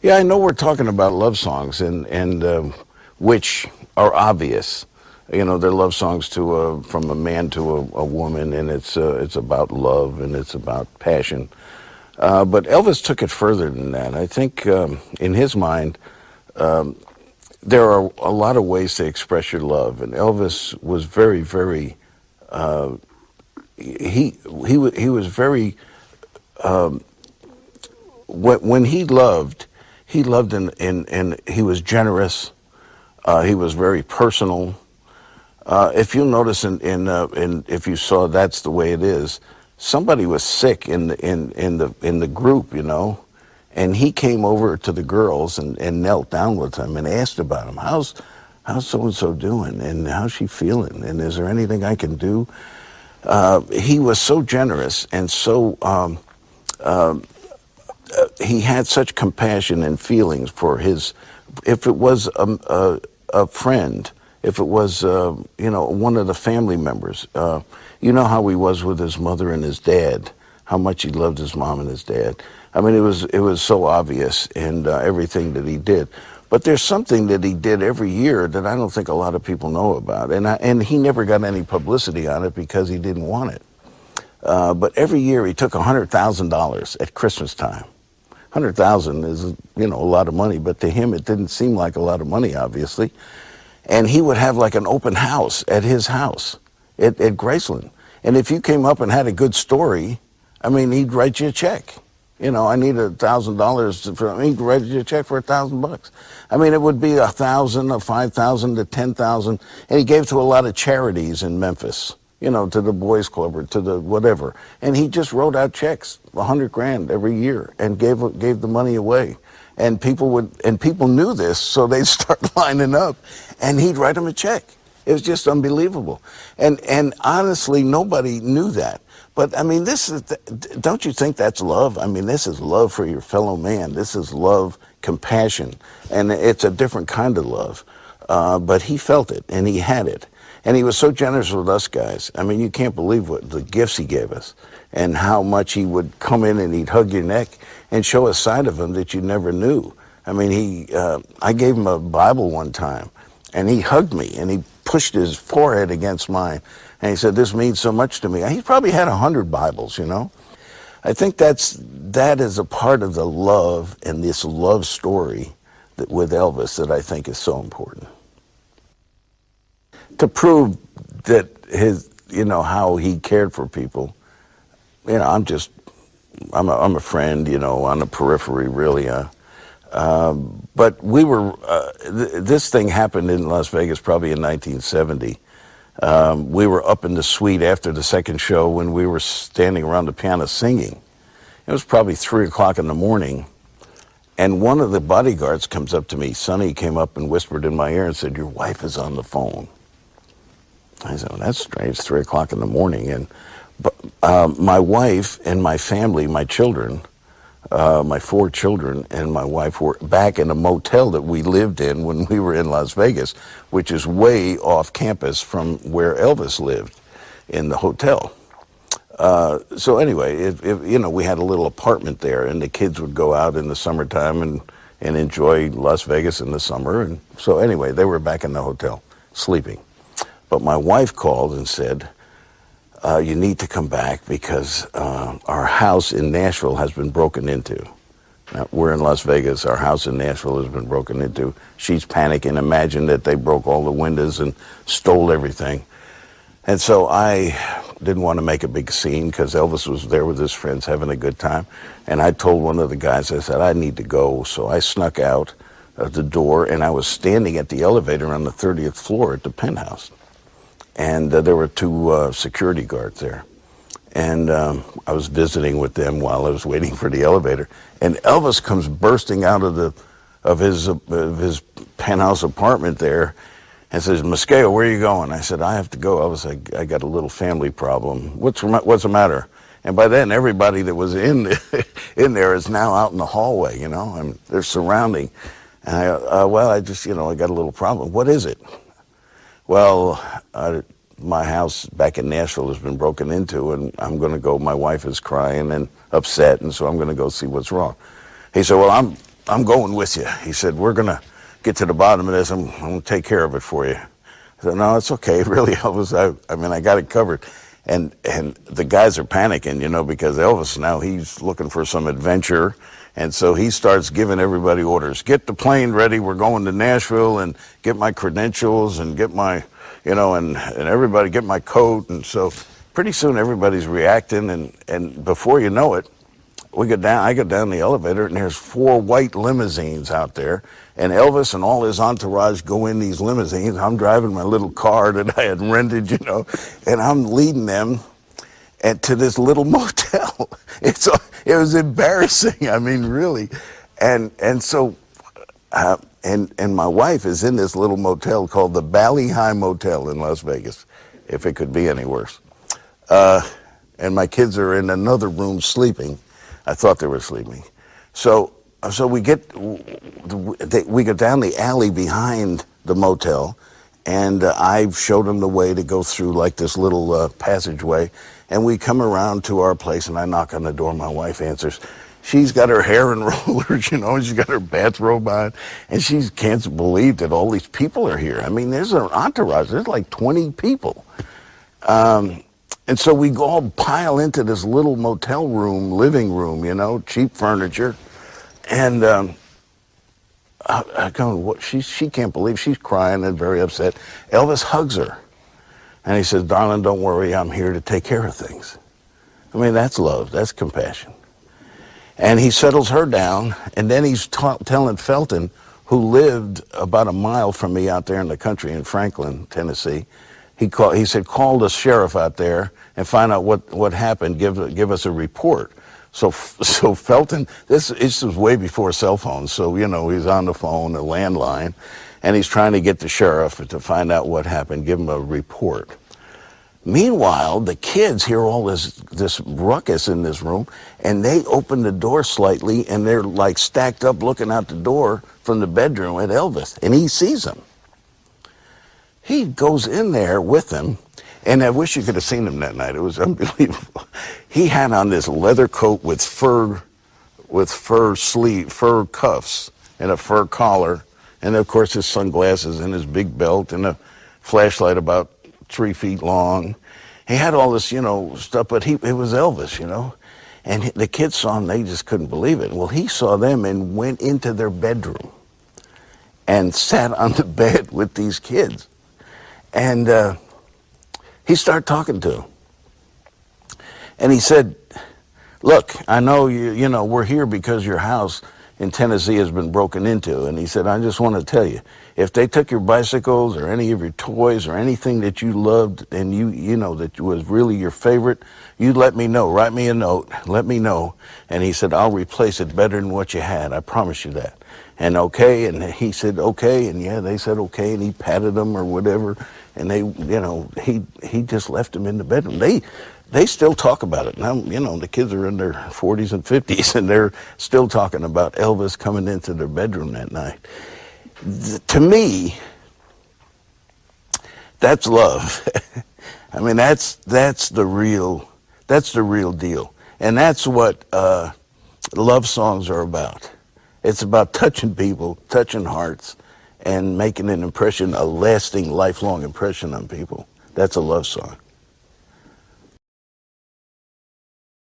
Yeah, I know we're talking about love songs, and which are obvious. You know, they're love songs to from a man to a woman, and it's about love and it's about passion. But Elvis took it further than that. I think in his mind, there are a lot of ways to express your love, and Elvis was very, very. He was very. When he loved and he was generous. He was very personal. If you'll notice, in if you saw That's the Way It Is, somebody was sick in the group, you know, and he came over to the girls and knelt down with them and asked about them. How's so and so doing, and how's she feeling, and is there anything I can do? He was so generous and so. He had such compassion and feelings for his. If it was a friend, if it was you know, one of the family members, you know how he was with his mother and his dad, how much he loved his mom and his dad. I mean, it was so obvious in everything that he did. But there's something that he did every year that I don't think a lot of people know about, and he never got any publicity on it because he didn't want it. But every year he took $100,000 at Christmas time. 100,000 is, you know, a lot of money, but to him it didn't seem like a lot of money, obviously. And he would have like an open house at his house at Graceland. And if you came up and had a good story, I mean, he'd write you a check. You know, I need $1,000 he'd write you a check for $1,000. I mean, it would be 1,000, or 5,000 to 10,000, and he gave to a lot of charities in Memphis. You know, to the boys club or to the whatever. And he just wrote out checks, 100 grand every year, and gave the money away. And people knew this, so they'd start lining up, and he'd write them a check. It was just unbelievable. And honestly, nobody knew that. But I mean, don't you think that's love? I mean, this is love for your fellow man. This is love, compassion, and it's a different kind of love. But he felt it, and he had it. And he was so generous with us guys. I mean, you can't believe what the gifts he gave us and how much he would come in and he'd hug your neck and show a side of him that you never knew. I mean, I gave him a Bible one time, and he hugged me, and he pushed his forehead against mine, and he said, "This means so much to me." He probably had 100 Bibles, you know. I think that is a part of the love and this love story with Elvis that I think is so important. To prove that you know, how he cared for people, you know, I'm a friend, you know, on the periphery, really. But we were, this thing happened in Las Vegas probably in 1970. We were up in the suite after the second show when we were standing around the piano singing. It was probably 3 o'clock in the morning. And one of the bodyguards comes up to me. Sonny came up and whispered in my ear and said, "Your wife is on the phone." I said, "Well, that's strange. It's 3 o'clock in the morning." And my wife and my family, my children, my 4 children and my wife were back in a motel that we lived in when we were in Las Vegas, which is way off campus from where Elvis lived in the hotel. So anyway, you know, we had a little apartment there, and the kids would go out in the summertime and enjoy Las Vegas in the summer. And so anyway, they were back in the hotel sleeping. But my wife called and said, "You need to come back because our house in Nashville has been broken into." Now, we're in Las Vegas. Our house in Nashville has been broken into. She's panicking. Imagine that they broke all the windows and stole everything. And so I didn't want to make a big scene because Elvis was there with his friends having a good time. And I told one of the guys, I said, "I need to go." So I snuck out the door, and I was standing at the elevator on the 30th floor at the penthouse. And there were 2 security guards there. And I was visiting with them while I was waiting for the elevator. And Elvis comes bursting out of his penthouse apartment there and says, "Moscheo, where are you going?" I said, "I have to go, Elvis. I got a little family problem." What's the matter?" And by then, everybody that was in there is now out in the hallway, you know, and they're surrounding. And I just, you know, I got a little problem. "What is it?" "Well, my house back in Nashville has been broken into, and I'm going to go. My wife is crying and upset, and so I'm going to go see what's wrong." He said, "Well, I'm going with you. He said, we're going to get to the bottom of this. I'm going to take care of it for you. I said, no, it's okay. Really, Elvis, I mean, I got it covered. And the guys are panicking, you know, because Elvis now, he's looking for some adventure. And so he starts giving everybody orders. Get the plane ready. We're going to Nashville, and get my credentials and get my, you know, and everybody get my coat. And so pretty soon everybody's reacting. And before you know it, I go down the elevator, and there's 4 white limousines out there, and Elvis and all his entourage go in these limousines. I'm driving my little car that I had rented, you know, and I'm leading them to this little motel. It was embarrassing. I mean, really, and so my wife is in this little motel called the Valley High Motel in Las Vegas, if it could be any worse. And my kids are in another room sleeping. I thought they were sleeping. So we go down the alley behind the motel, and I showed them the way to go through like this little passageway, and we come around to our place, and I knock on the door. My wife answers. She's got her hair in rollers, you know, and she's got her bathrobe on, and she can't believe that all these people are here. I mean, there's an entourage. There's like 20 people. And so we all pile into this little motel room, living room, you know, cheap furniture. And I go, she can't believe, she's crying and very upset. Elvis hugs her. And he says, darling, don't worry, I'm here to take care of things. I mean, that's love, that's compassion. And he settles her down, and then he's telling Felton, who lived about a mile from me out there in the country in Franklin, Tennessee, he said, call the sheriff out there and find out what happened, give us a report. So Felton, this was way before cell phones, so, you know, he's on the phone, a landline, and he's trying to get the sheriff to find out what happened, give him a report. Meanwhile, the kids hear all this ruckus in this room, and they open the door slightly, and they're like stacked up looking out the door from the bedroom at Elvis, and he sees them. He goes in there with them, and I wish you could have seen him that night. It was unbelievable. He had on this leather coat with fur cuffs, and a fur collar, and of course his sunglasses and his big belt and a flashlight about 3 feet long. He had all this, you know, stuff, but it was Elvis, you know. And the kids saw him, they just couldn't believe it. Well, he saw them and went into their bedroom and sat on the bed with these kids. And he started talking to them. And he said, look, I know you know, we're here because your house in Tennessee has been broken into. And he said, I just want to tell you, if they took your bicycles or any of your toys or anything that you loved and you know that was really your favorite, you'd let me know. Write me a note. Let me know. And he said, I'll replace it better than what you had. I promise you that. And okay. And he said, okay. And yeah, they said, okay. And he patted them or whatever. And they, you know, he just left them in the bedroom. They still talk about it. Now, you know, the kids are in their 40s and 50s, and they're still talking about Elvis coming into their bedroom that night. To me, that's love. I mean, that's the real deal. And that's what love songs are about. It's about touching people, touching hearts, and making an impression, a lasting, lifelong impression on people. That's a love song.